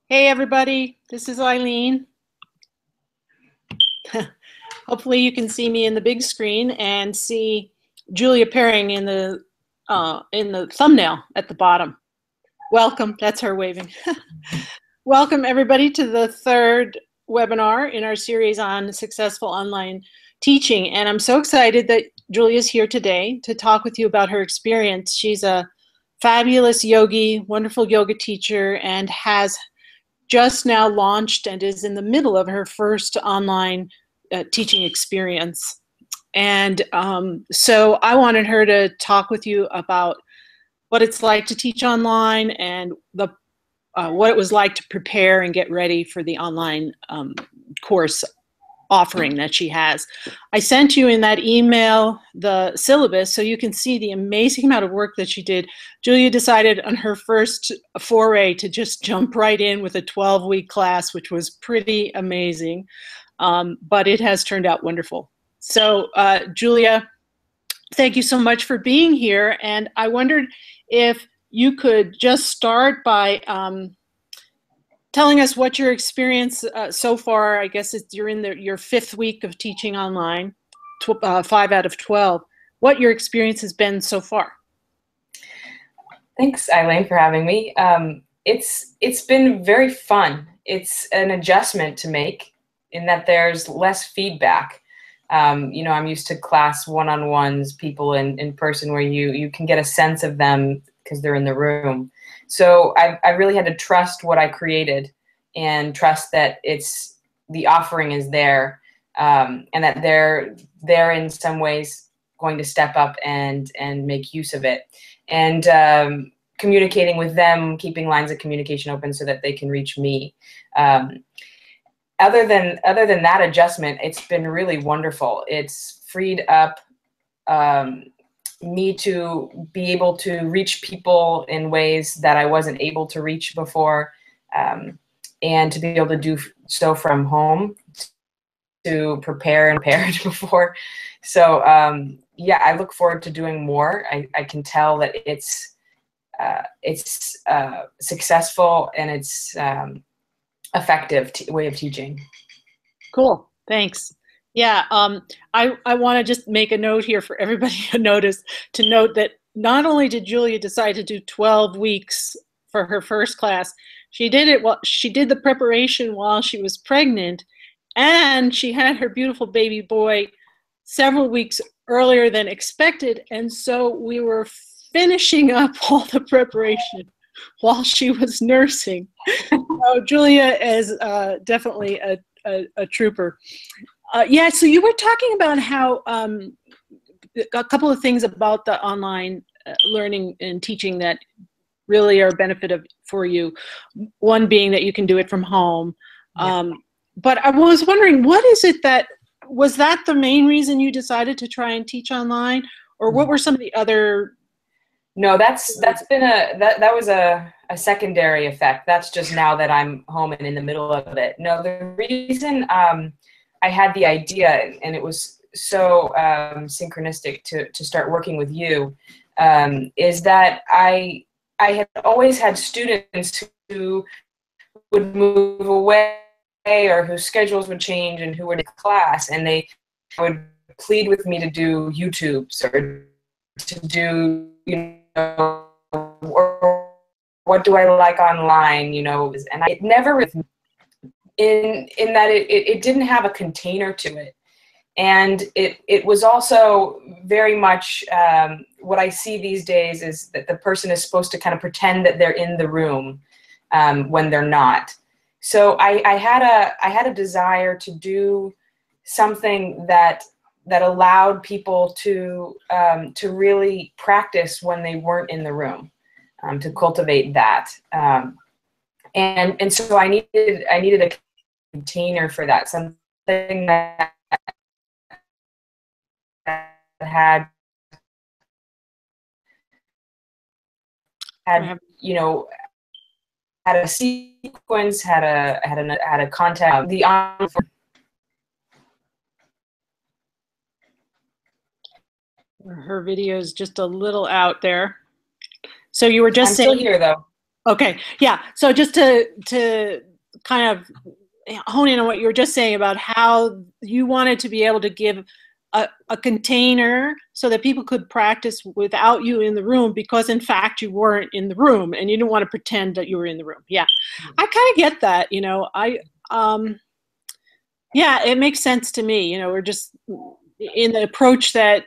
Hey everybody, this is Eileen. Hopefully you can see me in the big screen and see Julia Pearring in the thumbnail at the bottom. Welcome, that's her waving. Welcome everybody to the third webinar in our series on successful online teaching. And I'm so excited that Julia's here today to talk with you about her experience. She's a fabulous yogi, wonderful yoga teacher, and has just now launched and is in the middle of her first online teaching experience. And so I wanted her to talk with you about what it's like to teach online and what it was like to prepare and get ready for the online course offering that she has. I sent you in that email the syllabus so you can see the amazing amount of work that she did. Julia decided on her first foray to just jump right in with a 12-week class, which was pretty amazing, but it has turned out wonderful. So Julia, thank you so much for being here, and I wondered if you could just start by telling us what your experience so far. I guess you're in your fifth week of teaching online, 5 out of 12. What your experience has been so far. Thanks, Eileen, for having me. It's been very fun. It's an adjustment to make in that there's less feedback. I'm used to class one-on-ones, people in person where you can get a sense of them because they're in the room. So I really had to trust what I created and trust that the offering is there, and that they're in some ways going to step up and make use of it. And communicating with them, keeping lines of communication open so that they can reach me. Other than that adjustment, it's been really wonderful. It's freed up me to be able to reach people in ways that I wasn't able to reach before, and to be able to do so from home, to prepare and prepared before. So yeah, I look forward to doing more. I can tell that it's successful and it's effective way of teaching. Cool, thanks. Yeah, I want to just make a note here for everybody to note that not only did Julia decide to do 12 weeks for her first class, she did the preparation while she was pregnant, and she had her beautiful baby boy several weeks earlier than expected, and so we were finishing up all the preparation while she was nursing. So Julia is definitely a trooper. Yeah, so you were talking about how a couple of things about the online learning and teaching that really are a benefit for you. One being that you can do it from home. Yeah. But I was wondering, was that the main reason you decided to try and teach online, or what were some of the other? No, that was a secondary effect. That's just now that I'm home and in the middle of it. No, the reason I had the idea, and it was so synchronistic to start working with you, is that I had always had students who would move away or whose schedules would change and who were in class, and they would plead with me to do YouTubes or to do, or what do I like online, and I never, in that it didn't have a container to it. And it was also very much what I see these days is that the person is supposed to kind of pretend that they're in the room when they're not. So I had a desire to do something that allowed people to really practice when they weren't in the room, to cultivate that. And so I needed a container for that, something that had had a sequence, had a content. Her video is just a little out there. So you were just I'm saying. still here though. Okay, yeah. So just to kind of hone in on what you were just saying about how you wanted to be able to give a container so that people could practice without you in the room, because in fact you weren't in the room and you didn't want to pretend that you were in the room. Yeah, I kind of get that. Yeah, it makes sense to me. We're just in the approach that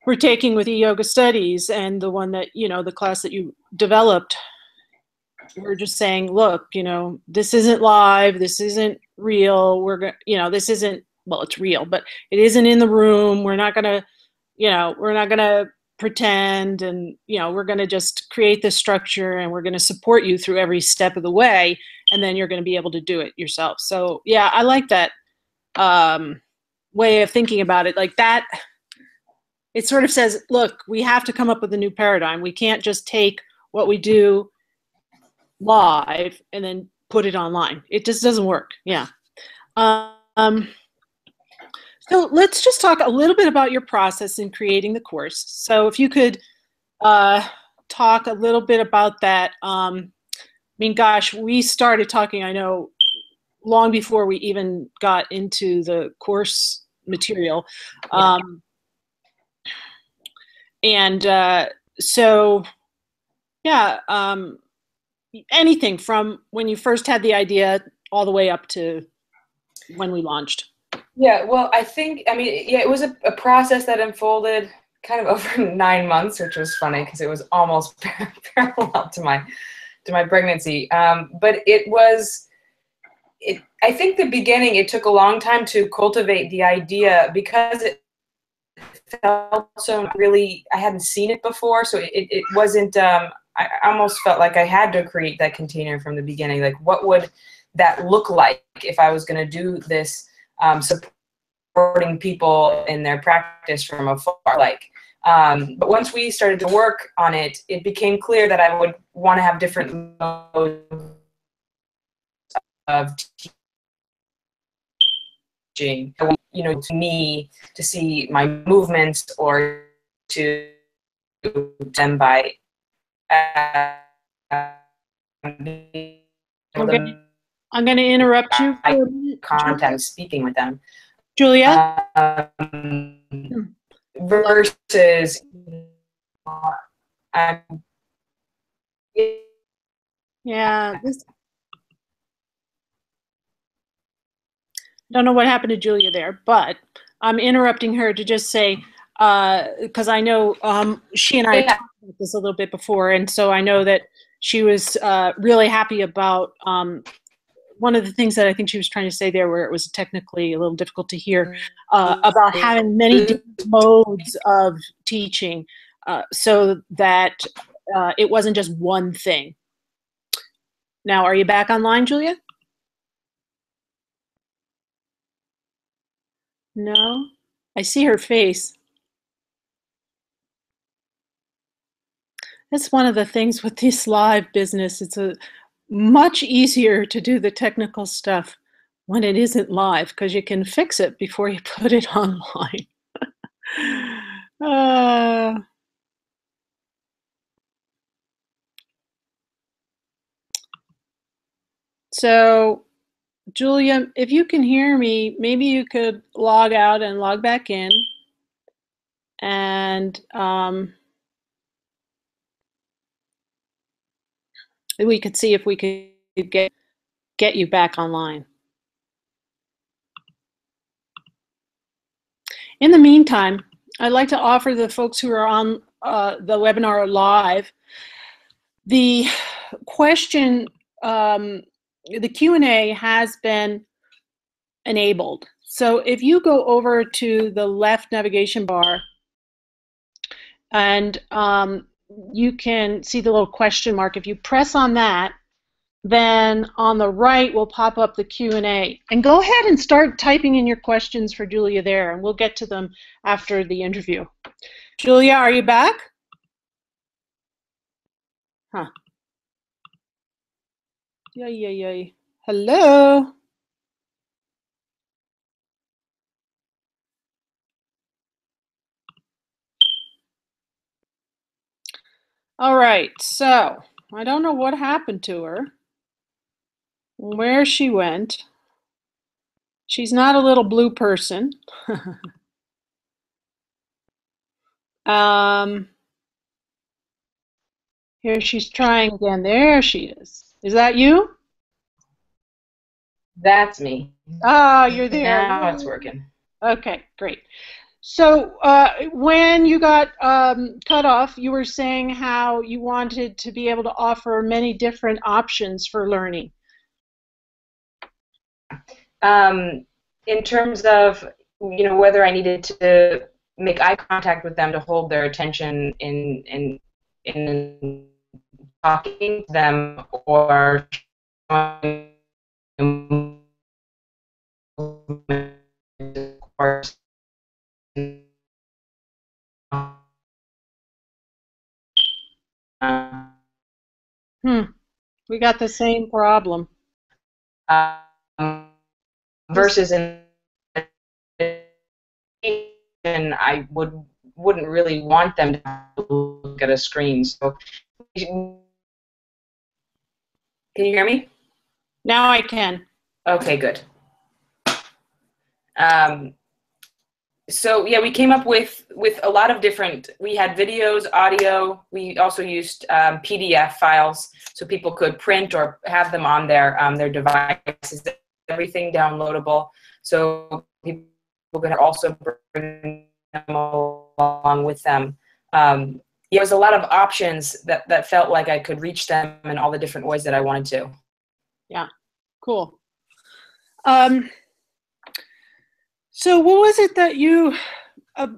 we're taking with yoga studies, and the one that the class that you developed. We're just saying, look, this isn't live, this isn't real. We're going, this isn't, well, it's real, but it isn't in the room. We're not going to, we're not going to pretend, and, we're going to just create this structure, and we're going to support you through every step of the way. And then you're going to be able to do it yourself. So yeah, I like that way of thinking about it. Like that, it sort of says, look, we have to come up with a new paradigm. We can't just take what we do live and then put it online. It just doesn't work. Yeah. So let's just talk a little bit about your process in creating the course. So if you could talk a little bit about that. I mean, gosh, we started talking, I know, long before we even got into the course material. So, yeah, anything from when you first had the idea all the way up to when we launched. Yeah, well, I mean, yeah, it was a process that unfolded kind of over 9 months, which was funny because it was almost parallel to my pregnancy. But I think the beginning, it took a long time to cultivate the idea because it felt so really, I hadn't seen it before. So it wasn't, I almost felt like I had to create that container from the beginning. Like, what would that look like if I was going to do this, supporting people in their practice from afar? But once we started to work on it, it became clear that I would want to have different modes of teaching. To me, to see my movements or to them by I'm going to interrupt you for a minute, content, speaking with them. Julia? Versus yeah, don't know what happened to Julia there, but I'm interrupting her to just say, because I know she and I talked about this a little bit before, and so I know that she was really happy about one of the things that I think she was trying to say there, where it was technically a little difficult to hear, about having many different modes of teaching, so that it wasn't just one thing. Now, are you back online, Julia? No, I see her face. That's one of the things with this live business. It's much easier to do the technical stuff when it isn't live, because you can fix it before you put it online. So, Julia, if you can hear me, maybe you could log out and log back in, and we could see if we could get you back online. In the meantime, I'd like to offer the folks who are on the webinar live the question. The Q&A has been enabled. So if you go over to the left navigation bar, and you can see the little question mark. If you press on that, then on the right will pop up the Q&A. And go ahead and start typing in your questions for Julia there, and we'll get to them after the interview. Julia, are you back? Huh. Yay. Hello? All right, so I don't know what happened to her, where she went. She's not a little blue person. um, Here she's trying again. There she is. Is that you? That's me. Ah, you're there. Now it's working. Okay, great. So when you got cut off, you were saying how you wanted to be able to offer many different options for learning. In terms of, whether I needed to make eye contact with them to hold their attention in talking to them, or showing course. We got the same problem. Versus in I wouldn't really want them to look at a screen. So, can you hear me? Now I can. Okay, good. So yeah, we came up with a lot of different. We had videos, audio. We also used PDF files, so people could print or have them on their devices. Everything downloadable, so people could also bring them along with them. There was a lot of options that felt like I could reach them in all the different ways that I wanted to. Yeah, cool. So what was it that you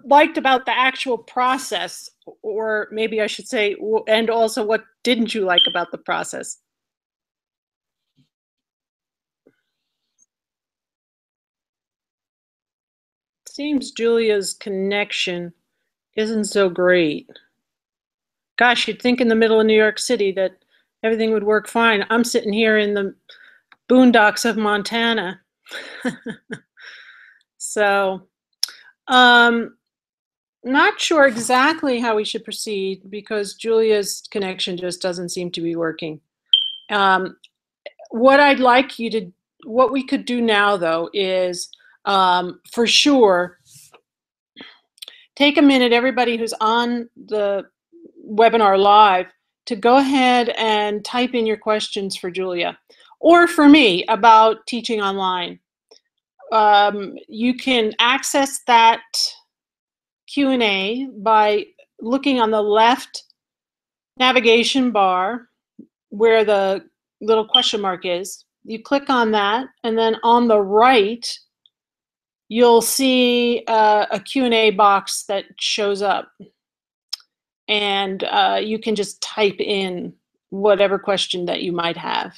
liked about the actual process, or maybe I should say, and also what didn't you like about the process? Seems Julia's connection isn't so great. Gosh, you'd think in the middle of New York City that everything would work fine. I'm sitting here in the boondocks of Montana. So, not sure exactly how we should proceed because Julia's connection just doesn't seem to be working. What I'd like you to, what we could do now though is, for sure, take a minute, everybody who's on the webinar live, to go ahead and type in your questions for Julia or for me about teaching online. You can access that Q&A by looking on the left navigation bar where the little question mark is. You click on that, and then on the right, you'll see a Q&A box that shows up. And you can just type in whatever question that you might have.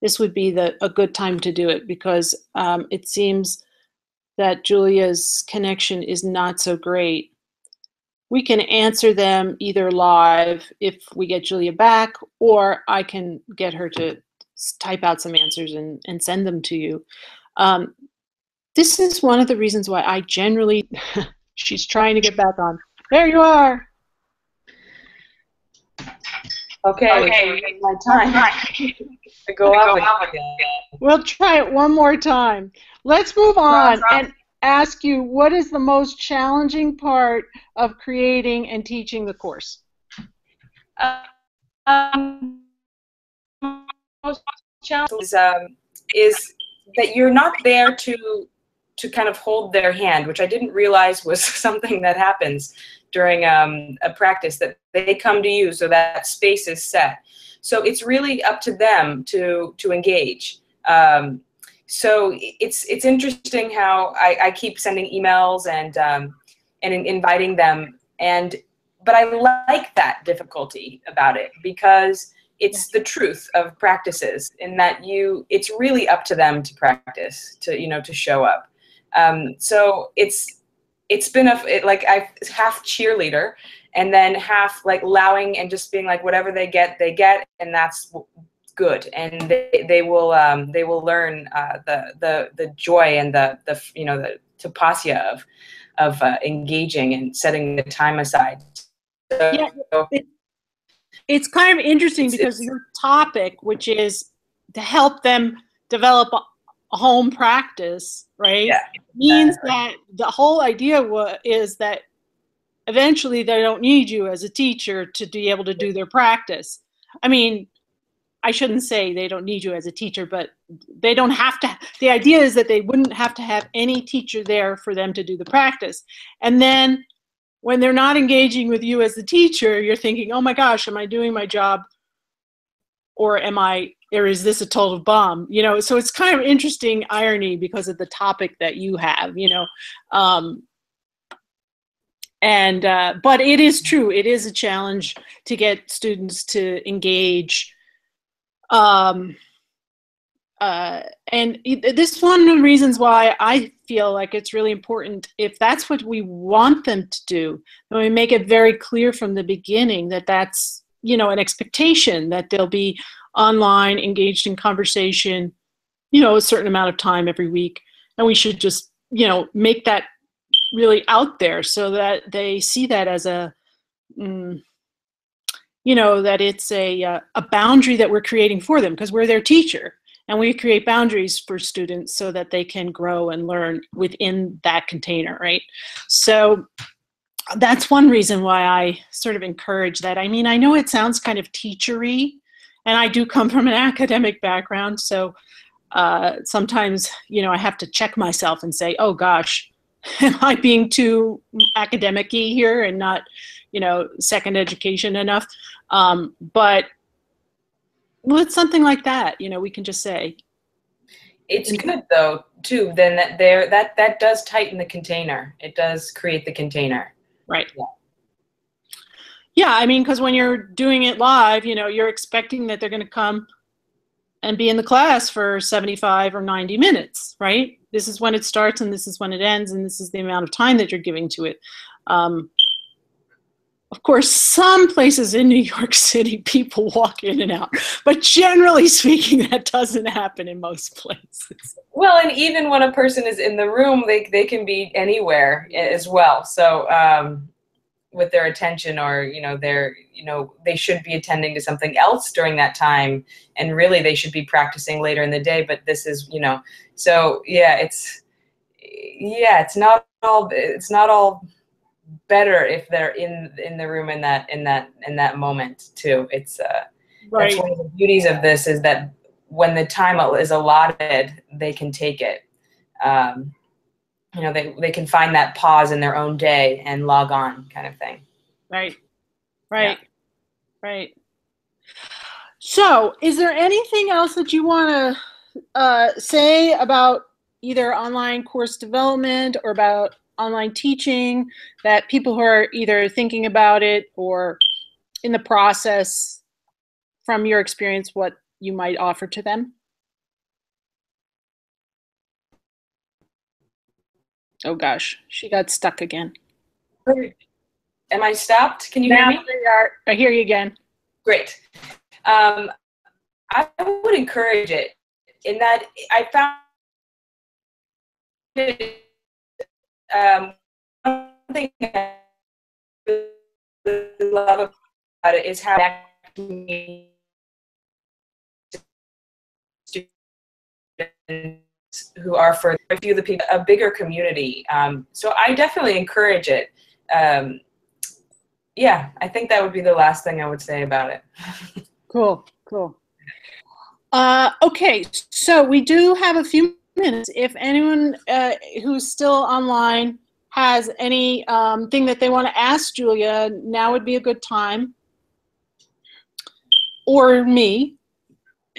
This would be a good time to do it because it seems that Julia's connection is not so great. We can answer them either live if we get Julia back, or I can get her to type out some answers and send them to you. This is one of the reasons why I generally, she's trying to get back on. There you are. Okay. My time to go out again. We'll try it one more time. Let's move on and ask you, what is the most challenging part of creating and teaching the course? Most challenging is that you're not there to kind of hold their hand, which I didn't realize was something that happens during a practice, that they come to you so that space is set. So it's really up to them to engage. So it's interesting how I keep sending emails and inviting them, but I like that difficulty about it because it's the truth of practices in that it's really up to them to practice, to show up. So it's been like I half cheerleader and then half like allowing and just being like whatever they get, and that's good, and they will learn the joy and the tapasya of engaging and setting the time aside. So, yeah, It's kind of interesting because your topic, which is to help them develop a home practice, right? Yeah. Means that the whole idea is that eventually they don't need you as a teacher to be able to do their practice. I mean, I shouldn't say they don't need you as a teacher, but they don't have to. The idea is that they wouldn't have to have any teacher there for them to do the practice. And then when they're not engaging with you as the teacher, you're thinking, oh my gosh, am I doing my job? Or is this a total bomb? You know, so it's kind of interesting irony because of the topic that you have, you know. But it is true. It is a challenge to get students to engage. And this is one of the reasons why I feel like it's really important, if that's what we want them to do, then we make it very clear from the beginning that that's, you know, an expectation that they'll be online, engaged in conversation, you know, a certain amount of time every week. And we should just, you know, make that really out there so that they see that as a, you know, that it's a boundary that we're creating for them because we're their teacher. And we create boundaries for students so that they can grow and learn within that container, right? So that's one reason why I sort of encourage that. I mean, I know it sounds kind of teachery, and I do come from an academic background, so sometimes, you know, I have to check myself and say, oh gosh, am I being too academic-y here and not, you know, second education enough? But with something like that, you know, we can just say. It's good though, too, then that does tighten the container. It does create the container. Right. Yeah. Yeah, I mean, because when you're doing it live, you know, you're expecting that they're going to come and be in the class for 75 or 90 minutes, right? This is when it starts and this is when it ends and this is the amount of time that you're giving to it. Of course, some places in New York City, people walk in and out, but generally speaking, that doesn't happen in most places. Well, and even when a person is in the room, they can be anywhere as well. So with their attention, or, you know, they should be attending to something else during that time, and really they should be practicing later in the day. But this is, you know, so yeah, it's not all better if they're in the room in that moment too. It's right. That's one of the beauties of this, is that when the time is allotted, they can take it. You know, they can find that pause in their own day and log on, kind of thing. Right. Yeah. Right. So, is there anything else that you want to say about either online course development or about online teaching that people who are either thinking about it or in the process, from your experience, what you might offer to them? Oh gosh, she got stuck again. Am I stopped? Can you hear me? I hear you again. Great. I would encourage it, in that I found it, one thing I love about it is how students who are, for a few of the people, a bigger community. So I definitely encourage it. Yeah, I think that would be the last thing I would say about it. Cool. Okay, so we do have a few minutes. If anyone who's still online has any thing that they want to ask Julia, now would be a good time. Or me.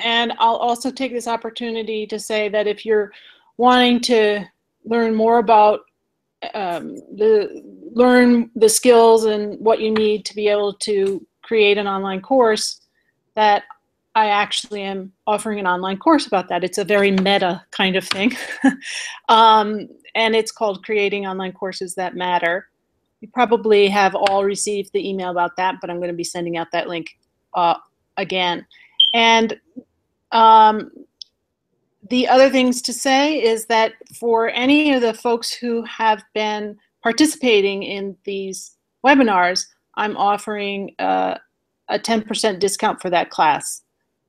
And I'll also take this opportunity to say that if you're wanting to learn more about learn the skills and what you need to be able to create an online course, that I actually am offering an online course about that. It's a very meta kind of thing. And it's called Creating Online Courses That Matter. You probably have all received the email about that, but I'm going to be sending out that link again. And the other things to say is that for any of the folks who have been participating in these webinars, I'm offering a 10% discount for that class,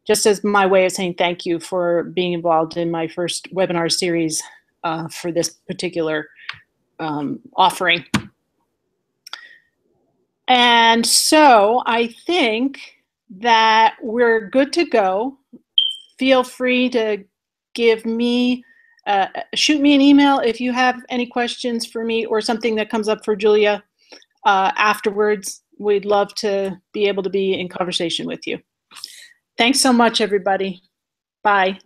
just as my way of saying thank you for being involved in my first webinar series for this particular offering. And so I think that we're good to go. Feel free to give me, shoot me an email if you have any questions for me or something that comes up for Julia afterwards. We'd love to be able to be in conversation with you. Thanks so much, everybody. Bye.